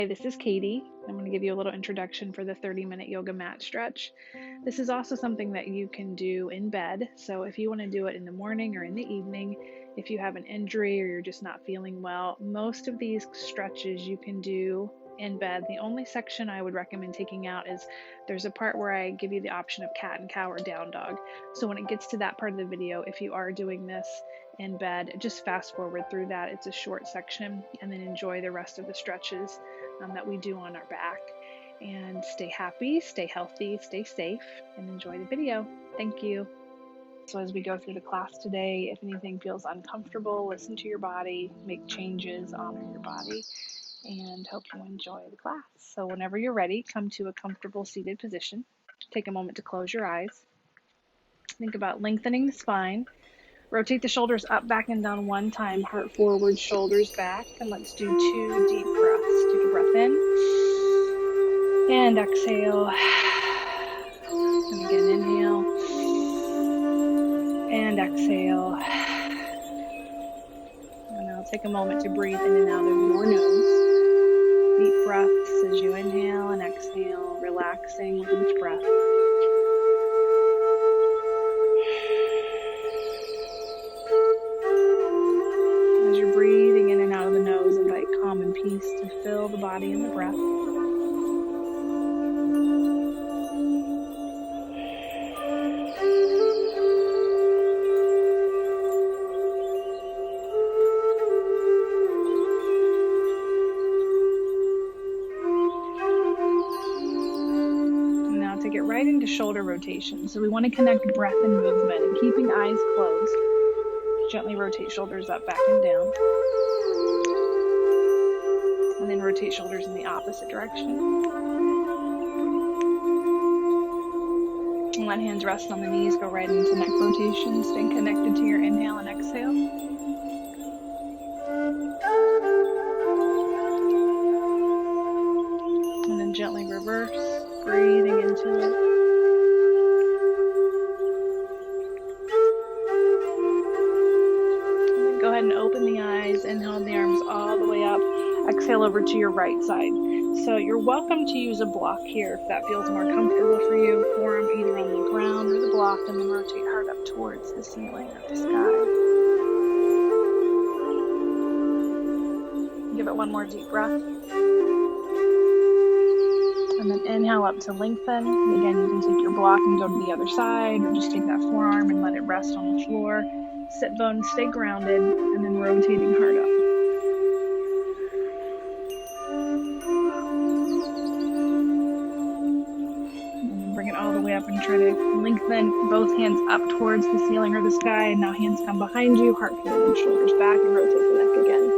Hey, this is Katie. I'm going to give you a little introduction for the 30-minute yoga mat stretch. This is also something that you can do in bed. So if you want to do it in the morning or in the evening, if you have an injury or you're just not feeling well, most of these stretches you can do in bed. The only section I would recommend taking out is there's a part where I give you the option of cat and cow or down dog. So when it gets to that part of the video, if you are doing this in bed, just fast forward through that. It's a short section, and then enjoy the rest of the stretches that we do on our back. And stay happy, stay healthy, stay safe, and enjoy the video. Thank you. So as we go through the class today, if anything feels uncomfortable, listen to your body, make changes, honor your body, and hope you enjoy the class. So whenever you're ready, come to a comfortable seated position. Take a moment to close your eyes. Think about lengthening the spine. Rotate the shoulders up, back, and down one time. Heart forward, shoulders back. And let's do 2 deep breaths. Take a breath in. And exhale. And again, inhale. And exhale. And now take a moment to breathe in and out of your nose. Deep breaths as you inhale and exhale, relaxing with each breath. As you're breathing in and out of the nose, invite calm and peace to fill the body and the breath. And now to get right into shoulder rotation. So we want to connect breath and movement, and keeping eyes closed, gently rotate shoulders up, back, and down. And then rotate shoulders in the opposite direction. And let hands rest on the knees, go right into neck rotation, staying connected to your inhale and exhale. And then gently reverse, breathing into it. And then go ahead and open the eyes, inhale the arms all the way up, exhale over to your right side. So you're welcome to use a block here if that feels more comfortable for you. Forearm either on the ground or the block, and then rotate heart up towards the ceiling or the sky. Give it one more deep breath. And then inhale up to lengthen. And again, you can take your block and go to the other side, or just take that forearm and let it rest on the floor. Sit bones, stay grounded, and then rotating heart up. And then bring it all the way up and try to lengthen both hands up towards the ceiling or the sky. And now hands come behind you, heart forward, shoulders back, and rotate the neck again.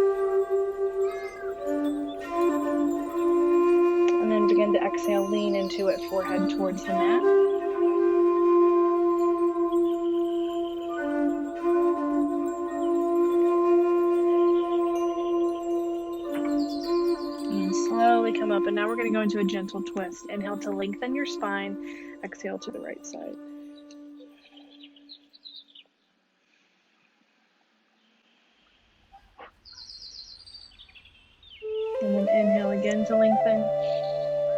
And then begin to exhale, lean into it, forehead towards the mat. And slowly come up, and now we're going to go into a gentle twist. Inhale to lengthen your spine, exhale to the right side. And then inhale again to lengthen,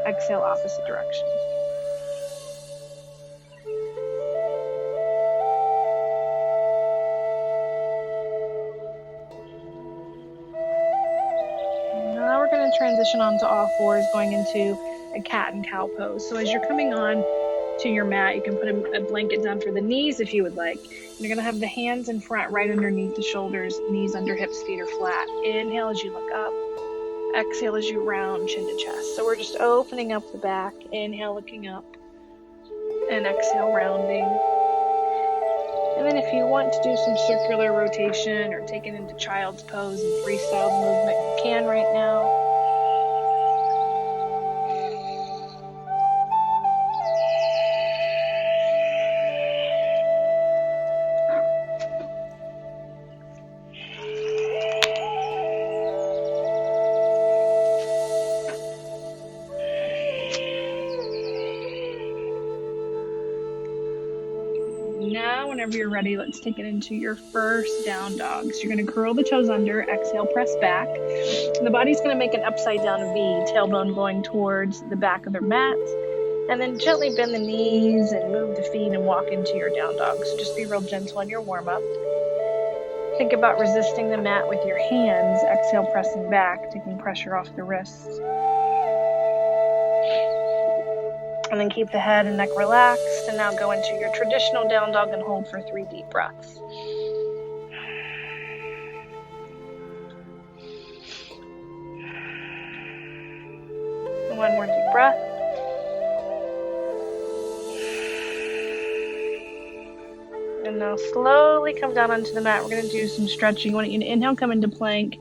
exhale opposite direction. Now we're going to transition onto all fours, going into a cat and cow pose. So as you're coming on to your mat, you can put a blanket down for the knees if you would like. You're going to have the hands in front right underneath the shoulders, knees under hips, feet are flat. Inhale as you look up. Exhale as you round chin to chest. So we're just opening up the back. Inhale, looking up. And exhale, rounding. And then if you want to do some circular rotation or take it into child's pose and freestyle movement, you can right now. Now now, whenever you're ready, let's take it into your first down dog. So you're going to curl the toes under, exhale, press back. And the body's going to make an upside down V, tailbone going towards the back of the mat. And then gently bend the knees and move the feet and walk into your down dog. So just be real gentle on your warm up. Think about resisting the mat with your hands. Exhale, pressing back, taking pressure off the wrists. And then keep the head and neck relaxed. And now go into your traditional down dog and hold for 3 deep breaths. And 1 more deep breath. And now slowly come down onto the mat. We're going to do some stretching. I want you to inhale, come into plank,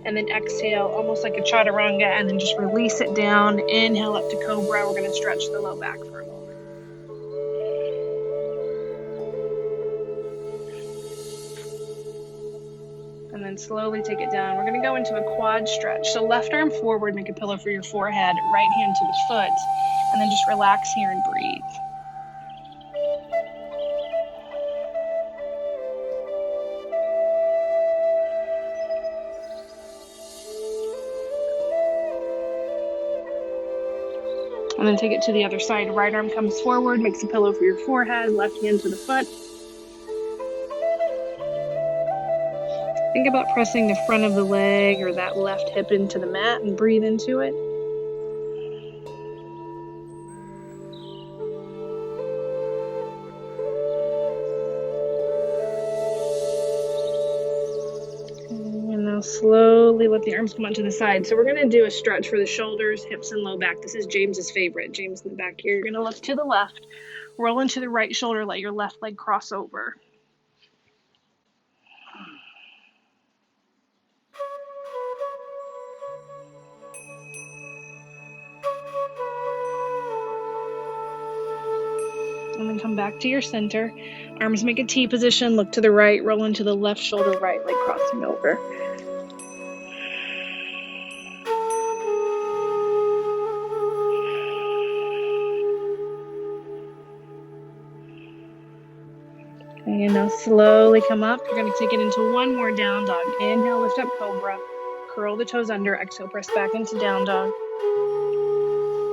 and then exhale almost like a chaturanga, and then just release it down. Inhale up to cobra. We're going to stretch the low back for a moment. And then slowly take it down. We're going to go into a quad stretch. So left arm forward, make a pillow for your forehead, right hand to the foot, and then just relax here and breathe. And then take it to the other side. Right arm comes forward, makes a pillow for your forehead, left hand to the foot. Think about pressing the front of the leg or that left hip into the mat and breathe into it. And now slowly let the arms come onto the side. So we're going to do a stretch for the shoulders, hips, and low back. This is James's favorite. James in the back here. You're going to look to the left, roll into the right shoulder, let your left leg cross over. And then come back to your center. Arms make a T position, look to the right, roll into the left shoulder, right leg crossing over. And now slowly come up. You're going to take it into 1 more down dog. Inhale, lift up cobra. Curl the toes under. Exhale, press back into down dog.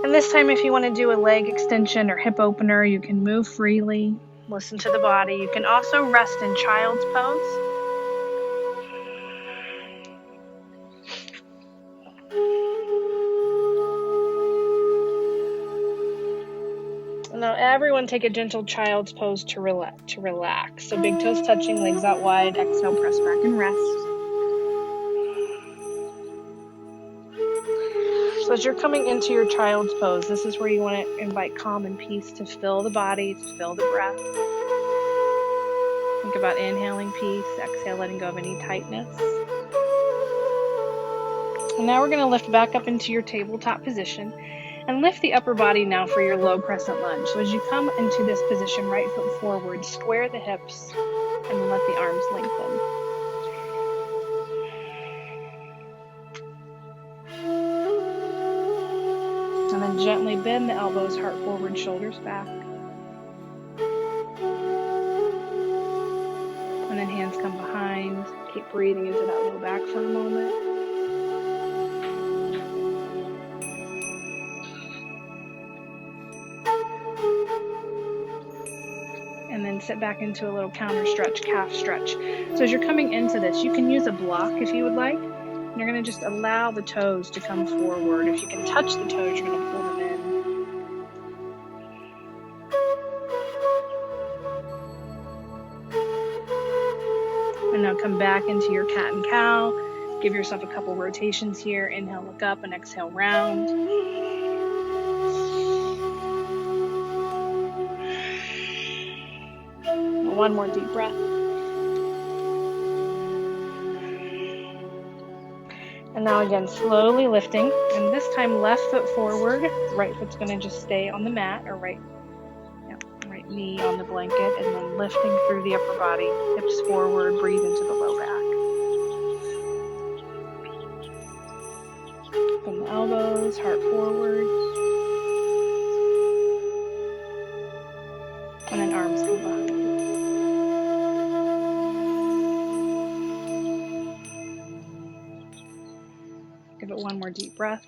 And this time, if you want to do a leg extension or hip opener, you can move freely. Listen to the body. You can also rest in child's pose. Now everyone take a gentle child's pose to relax. So big toes touching, legs out wide. Exhale, press back and rest. So as you're coming into your child's pose, this is where you want to invite calm and peace to fill the body, to fill the breath. Think about inhaling peace, exhale, letting go of any tightness. And now we're going to lift back up into your tabletop position and lift the upper body now for your low crescent lunge. So as you come into this position, right foot forward, square the hips, and then let the arms lengthen. And then gently bend the elbows, heart forward, shoulders back. And then hands come behind. Keep breathing into that low back for a moment. And then sit back into a little counter stretch, calf stretch. So as you're coming into this, you can use a block if you would like. And you're going to just allow the toes to come forward. If you can touch the toes, you're going to pull them in. And now come back into your cat and cow. Give yourself a couple rotations here. Inhale, look up, and exhale, round. 1 more deep breath. And now again, slowly lifting. And this time, left foot forward. Right foot's going to just stay on the mat, or right knee on the blanket. And then lifting through the upper body. Hips forward, breathe into the low back. From the elbows, heart forward. And then arms come behind. one more deep breath.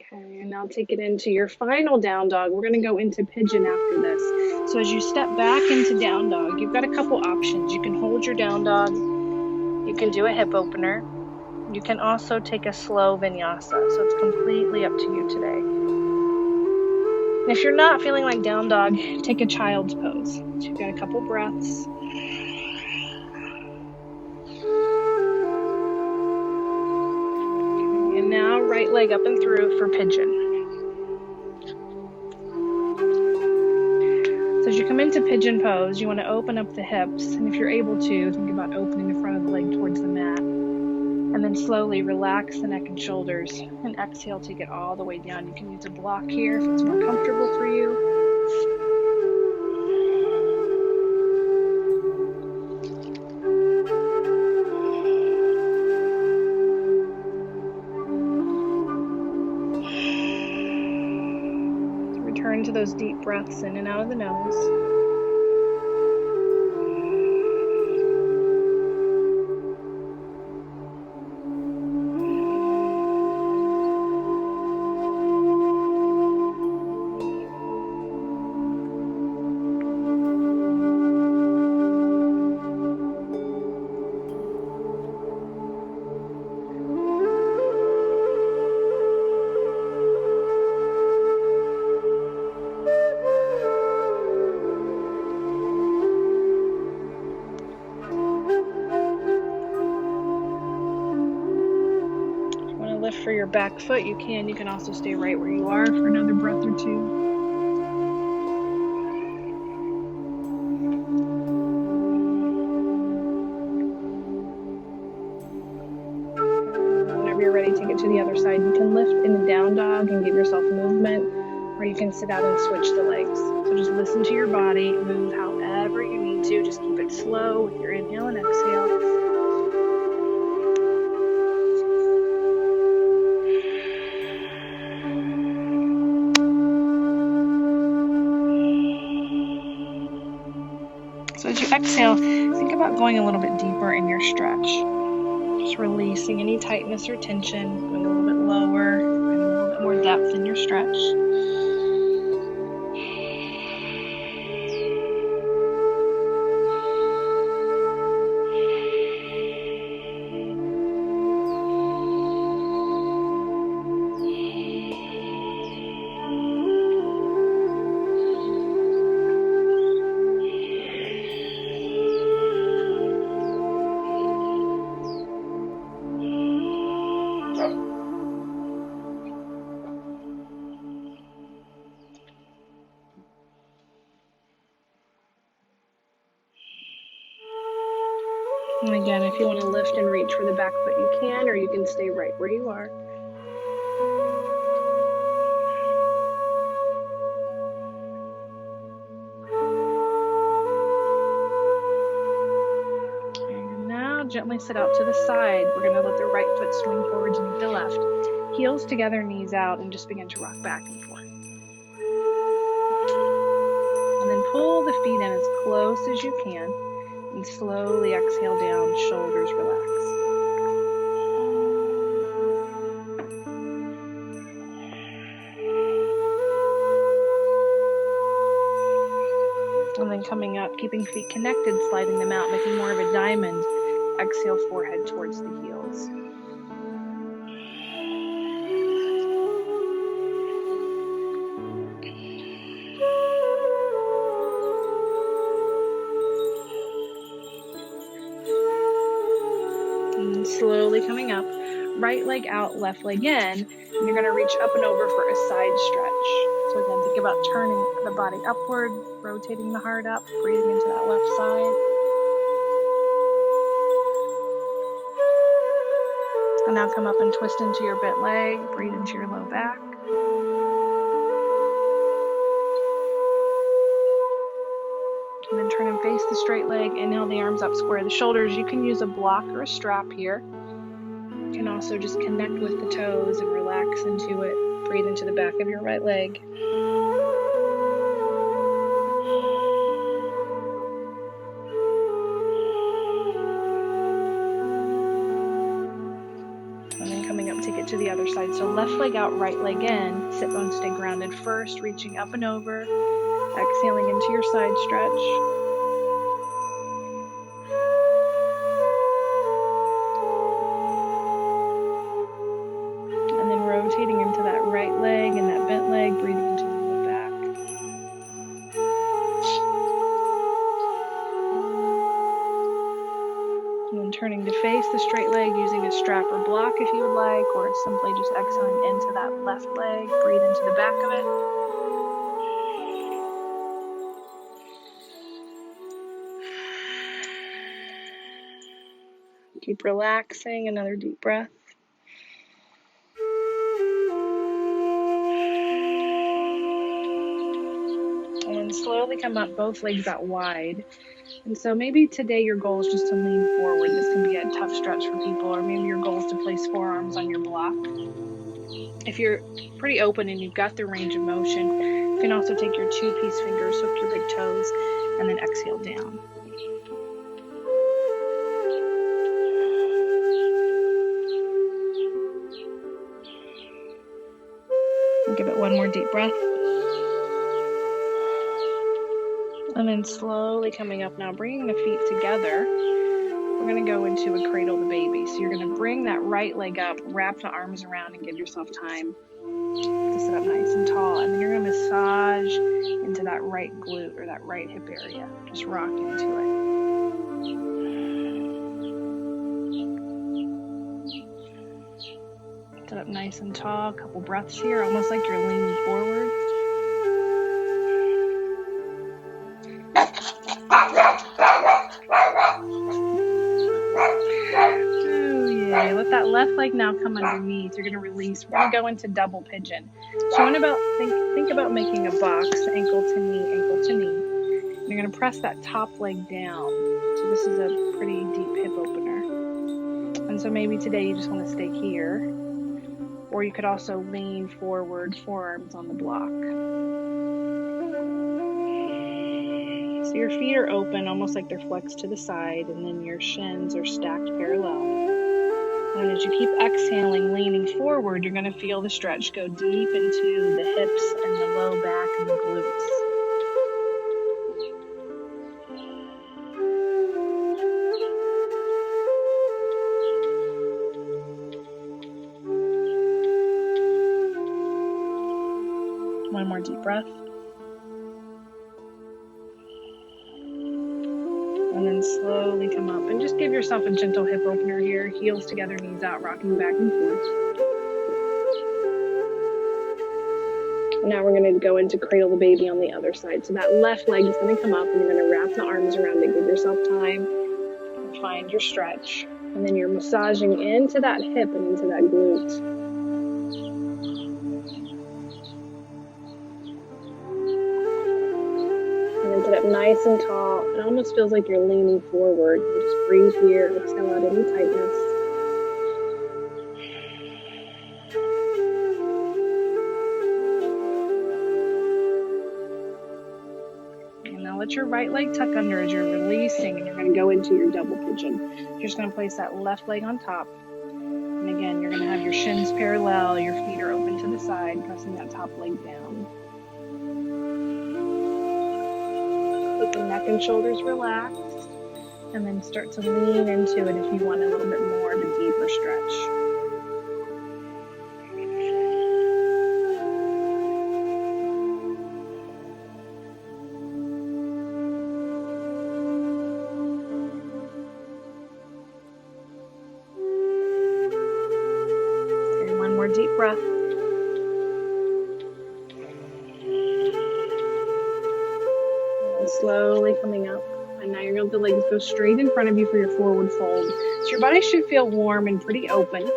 Okay, and now take it into your final down dog. We're going to go into pigeon after this. So as you step back into down dog, you've got a couple options. You can hold your down dog. You can do a hip opener. You can also take a slow vinyasa. So it's completely up to you today. And if you're not feeling like down dog, take a child's pose. So you've got a couple breaths. Okay, and now right leg up and through for pigeon. So as you come into pigeon pose, you want to open up the hips, and if you're able to, think about opening the front of the leg towards the mat. And then slowly relax the neck and shoulders, and exhale, take it all the way down. You can use a block here if it's more comfortable for you. Return to those deep breaths in and out of the nose. Lift for your back foot, you can. You can also stay right where you are for another breath or two. Whenever you're ready, take it to the other side. You can lift in the down dog and give yourself movement, or you can sit out and switch the legs. So just listen to your body, move however you need to. Just keep it slow with your inhale and exhale. So as you exhale, think about going a little bit deeper in your stretch. Just releasing any tightness or tension, going a little bit lower, finding a little bit more depth in your stretch. And again, if you want to lift and reach for the back foot, you can, or you can stay right where you are. And now gently sit out to the side. We're going to let the right foot swing forward to meet the left. Heels together, knees out, and just begin to rock back and forth. And then pull the feet in as close as you can. And slowly exhale down, shoulders relax. And then coming up, keeping feet connected, sliding them out, making more of a diamond. Exhale, forehead towards the heels. And slowly coming up, right leg out, left leg in, and you're going to reach up and over for a side stretch. So again, think about turning the body upward, rotating the heart up, breathing into that left side. And now come up and twist into your bent leg, breathe into your low back. And then turn and face the straight leg, inhale the arms up, square the shoulders. You can use a block or a strap here. You can also just connect with the toes and relax into it. Breathe into the back of your right leg. it to the other side. So left leg out, right leg in. Sit bones stay grounded first, reaching up and over. Exhaling into your side stretch. And then rotating into that right leg and that bent leg, breathing into the low back. And then turning to face the straight leg, using a strap or block if you would like, or simply just exhaling into that left leg. Breathe into the back of it. Keep relaxing, another deep breath. And then slowly come up, both legs out wide. And so maybe today your goal is just to lean forward. This can be a tough stretch for people, or maybe your goal is to place forearms on your block. If you're pretty open and you've got the range of motion, you can also take your 2-piece fingers, hook your big toes, and then exhale down. And give it one more deep breath. And then slowly coming up now, bringing the feet together. We're going to go into a cradle the baby. So you're going to bring that right leg up, wrap the arms around, and give yourself time to sit up nice and tall. And then you're going to massage into that right glute or that right hip area. Just rock into it. Sit up nice and tall. A couple breaths here, almost like you're leaning forward. Let that left leg now come underneath. You're going to release. We're going to go into double pigeon. So you want to think about making a box, ankle to knee, ankle to knee. You're going to press that top leg down. So this is a pretty deep hip opener. And so maybe today you just want to stay here. Or you could also lean forward, forearms on the block. So your feet are open, almost like they're flexed to the side, and then your shins are stacked parallel. And as you keep exhaling, leaning forward, you're going to feel the stretch go deep into the hips and the low back and the glutes. One more deep breath. And then slowly come up and just give yourself a gentle hip opener here. Heels together, knees out, rocking back and forth. Now we're going to go into cradle the baby on the other side. So that left leg is going to come up and you're going to wrap the arms around it. Give yourself time and find your stretch. And then you're massaging into that hip and into that glute. And then sit up nice and tall. It almost feels like you're leaning forward. You just breathe here, exhale out any tightness. And now let your right leg tuck under as you're releasing, and you're going to go into your double pigeon. You're just going to place that left leg on top. And again, you're going to have your shins parallel, your feet are open to the side, pressing that top leg down. Let the neck and shoulders relax, and then start to lean into it if you want a little bit more of a deeper stretch. Okay, one more deep breath. And slowly coming up. And now you're going to let the legs go straight in front of you for your forward fold. So your body should feel warm and pretty open.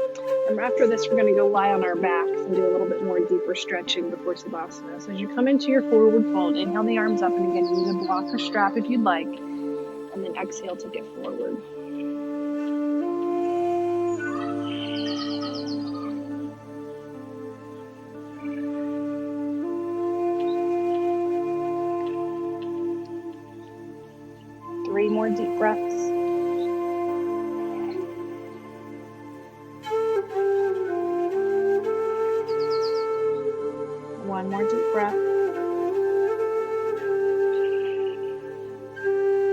And after this, we're going to go lie on our backs and do a little bit more deeper stretching before Savasana. So as you come into your forward fold, inhale the arms up, and again, use a block or strap if you'd like. And then exhale to get forward. Three more deep breaths. one more deep breath.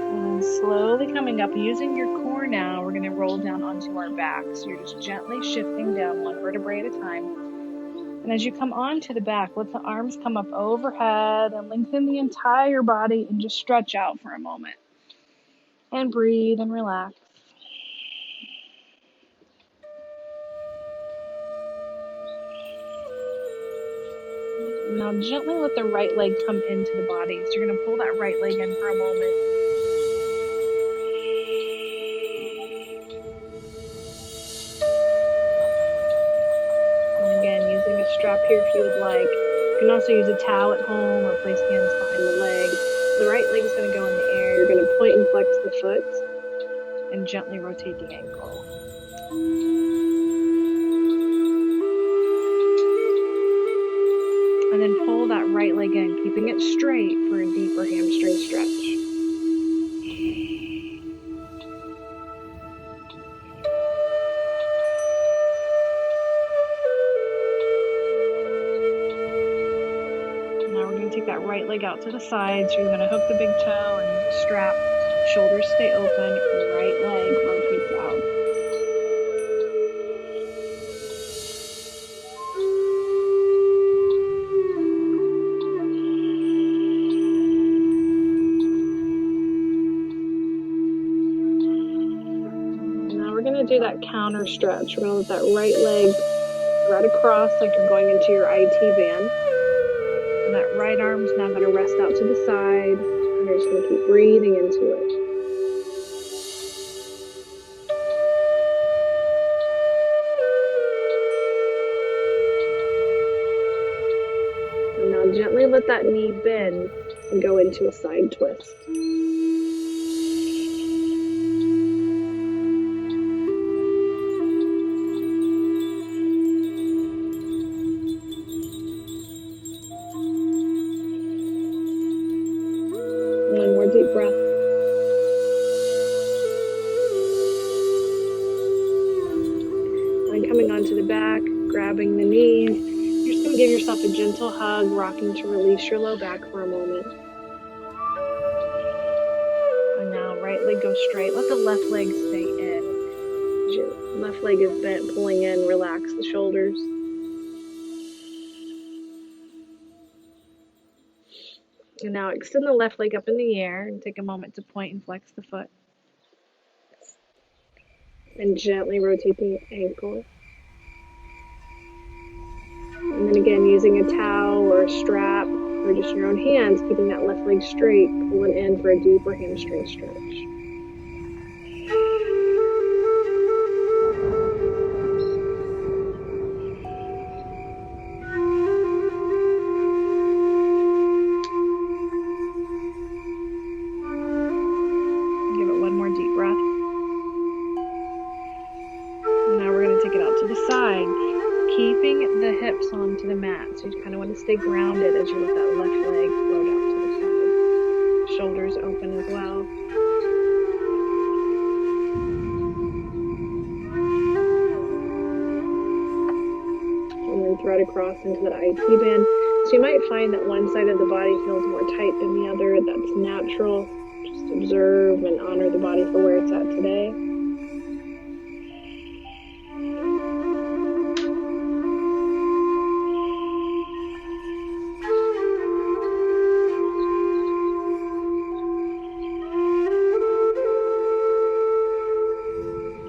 And then slowly coming up, using your core now, we're going to roll down onto our back. So you're just gently shifting down one vertebrae at a time. And as you come onto the back, let the arms come up overhead and lengthen the entire body and just stretch out for a moment. And breathe and relax. Now gently let the right leg come into the body. So you're going to pull that right leg in for a moment. And again, using a strap here if you would like. You can also use a towel at home or place hands behind the leg. The right leg is going to go in the air. You're going to point and flex the foot and gently rotate the ankle. And then pull that right leg in, keeping it straight for a deeper hamstring stretch. Now we're going to take that right leg out to the side. So you're going to hook the big toe and use a strap. Shoulders stay open. Right leg rotates out. Do that counter stretch. We're going to let that right leg right across like you're going into your IT band. And that right arm's now going to rest out to the side. And you're just going to keep breathing into it. And now gently let that knee bend and go into a side twist. One more deep breath. And coming onto the back, grabbing the knees. You're just going to give yourself a gentle hug, rocking to release your low back for a moment. And now right leg goes straight. Let the left leg stay in. As your left leg is bent, pulling in, relax the shoulders. And now extend the left leg up in the air and take a moment to point and flex the foot. And gently rotate the ankle. And then again, using a towel or a strap or just your own hands, keeping that left leg straight, pulling in for a deeper hamstring stretch. Give it one more deep breath. And now we're going to take it out to the side, keeping the hips onto the mat. So you kind of want to stay grounded as you let that left leg float out to the side. Shoulders open as well. And then thread across into that IT band. So you might find that one side of the body feels more tight than the other. That's natural. Just observe and honor the body for where it's at today.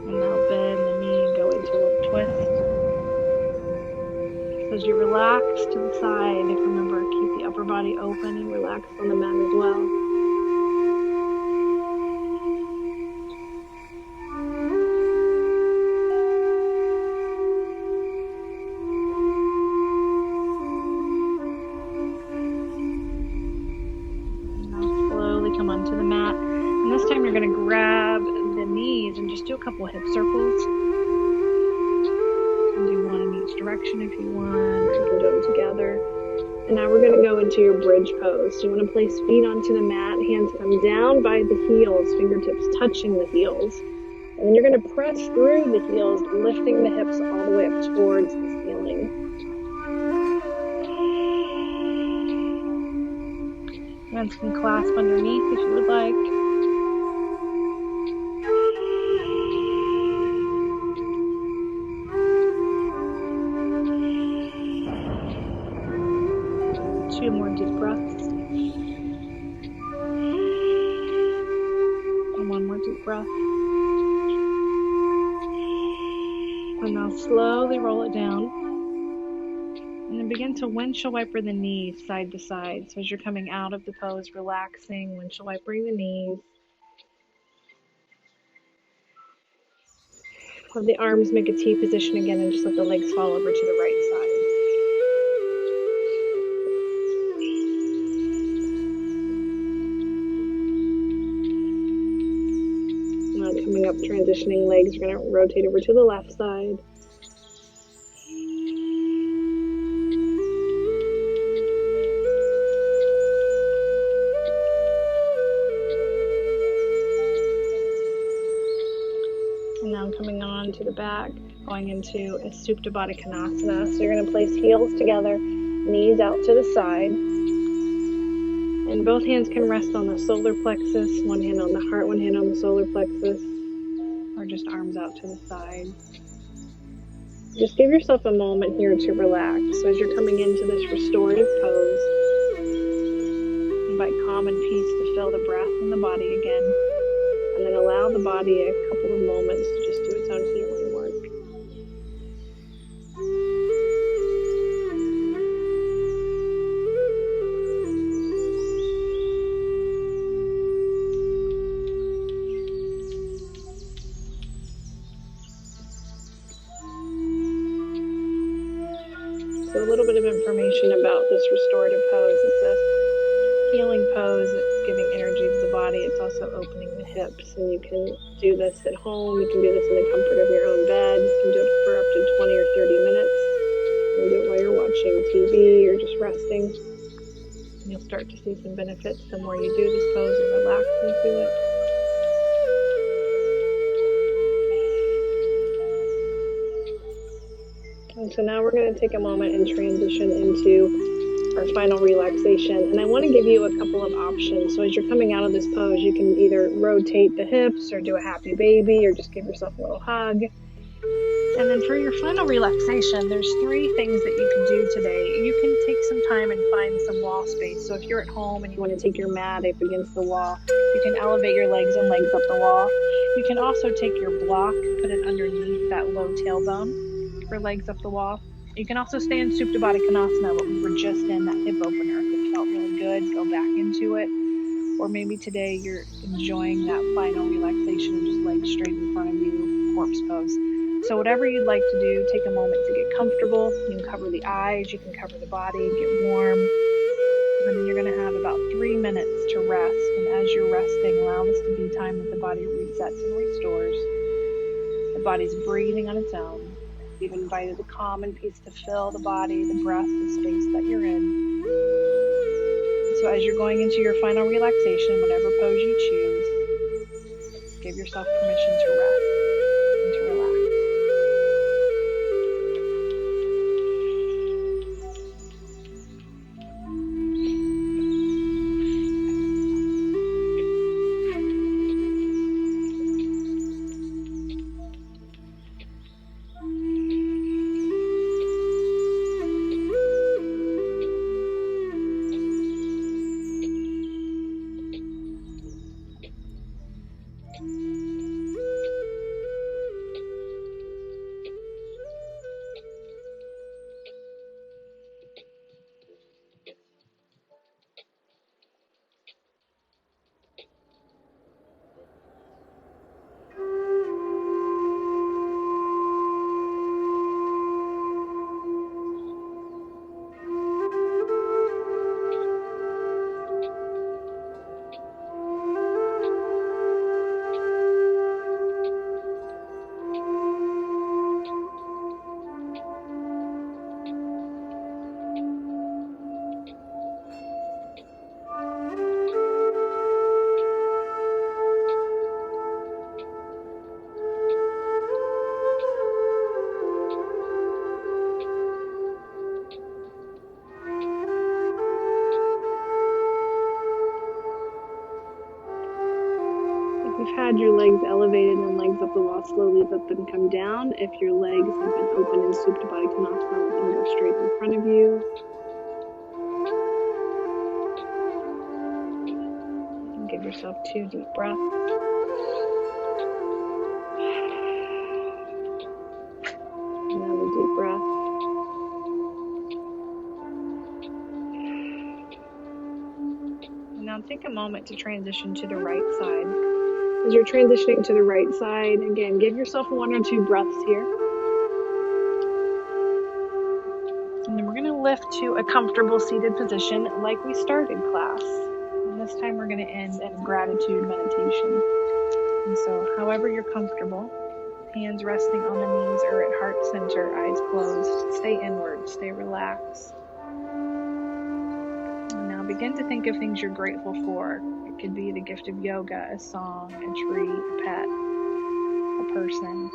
And now bend the knee and go into a little twist. As you relax to the side, remember, keep the upper body open and relax on the mat as well. Now slowly come onto the mat. And this time you're going to grab the knees and just do a couple of hip circles. Do one in each direction if you want, or you can do them together. And now we're going to go into your bridge pose. So you want to place feet onto the mat, hands come down by the heels, fingertips touching the heels. And then you're going to press through the heels, lifting the hips all the way up towards the ceiling. Hands can clasp underneath if you would like. Two more deep breaths. And one more deep breath. And now slowly roll it down. And then begin to windshield wiper the knees side to side. So as you're coming out of the pose, relaxing, windshield wipering the knees. Have the arms make a T position again and just let the legs fall over to the right side. Now coming up, transitioning legs, you're going to rotate over to the left side. And now coming on to the back, going into a Supta Baddha Konasana. So you're going to place heels together, knees out to the side. And both hands can rest on the solar plexus, one hand on the heart, one hand on the solar plexus, or just arms out to the side. Just give yourself a moment here to relax. So as you're coming into this restorative pose, invite calm and peace to fill the breath and the body again. And then allow the body a couple of moments to just do its own healing work. So a little bit of information about this restorative pose. It's a healing pose. It's giving energy to the body. It's also opening the hips. And you can do this at home. You can do this in the comfort of your own bed. You can do it for up to 20 or 30 minutes. You can do it while you're watching TV or just resting. And you'll start to see some benefits the more you do this pose and relax into it. And so now we're going to take a moment and transition into our final relaxation. And I want to give you a couple of options. So as you're coming out of this pose, you can either rotate the hips or do a happy baby or just give yourself a little hug. And then for your final relaxation, there's 3 things that you can do today. You can take some time and find some wall space. So if you're at home and you want to take your mat up against the wall, you can elevate your legs and legs up the wall. You can also take your block, put it underneath that low tailbone for legs up the wall. You can also stay in Supta Baddha Konasana, what we were just in, that hip opener. If it felt really good, go back into it. Or maybe today you're enjoying that final relaxation and just legs straight in front of you, corpse pose. So whatever you'd like to do, take a moment to get comfortable. You can cover the eyes, you can cover the body, get warm. And then you're going to have about 3 minutes to rest. And as you're resting, allow this to be time that the body resets and restores. The body's breathing on its own. You've invited the calm and peace to fill the body, the breath, the space that you're in. So as you're going into your final relaxation, whatever pose you choose, give yourself permission to rest and to relax. had your legs elevated and legs up the wall, slowly let them come down. If your legs have been open in Supta Baddha Konasana, let them go straight in front of you. And give yourself 2 deep breaths. Another deep breath. And now take a moment to transition to the right side. As you're transitioning to the right side, again, give yourself 1 or 2 breaths here. And then we're going to lift to a comfortable seated position like we started class. And this time we're going to end in gratitude meditation. And so however you're comfortable, hands resting on the knees or at heart center, eyes closed, stay inward, stay relaxed. And now begin to think of things you're grateful for. It could be the gift of yoga, a song, a tree, a pet, a person,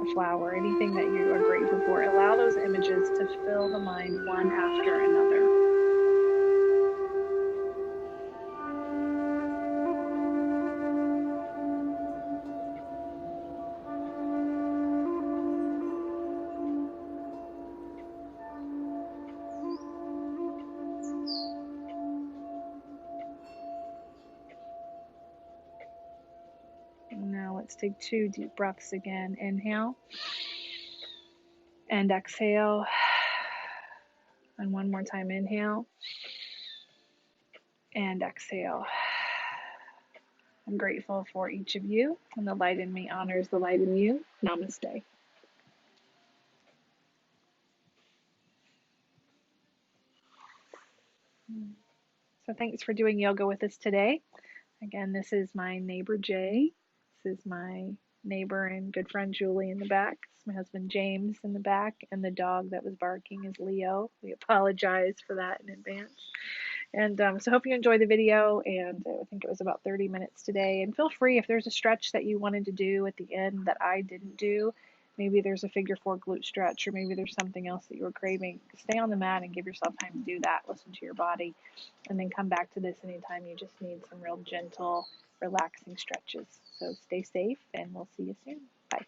a flower, anything that you are grateful for. Allow those images to fill the mind one after another. And now let's take 2 deep breaths again. Inhale and exhale. And one more time, inhale and exhale. I'm grateful for each of you, and the light in me honors the light in you. Namaste. So thanks for doing yoga with us today. Again, this is my neighbor Jay. This is my neighbor and good friend Julie in the back. This is my husband James in the back, and the dog that was barking is Leo. We apologize for that in advance. And so hope you enjoyed the video, and I think it was about 30 minutes today. And feel free, if there's a stretch that you wanted to do at the end that I didn't do, maybe there's a figure 4 glute stretch, or maybe there's something else that you were craving, stay on the mat and give yourself time to do that. Listen to your body, and then come back to this anytime you just need some real gentle, relaxing stretches. So stay safe, and we'll see you soon. Bye.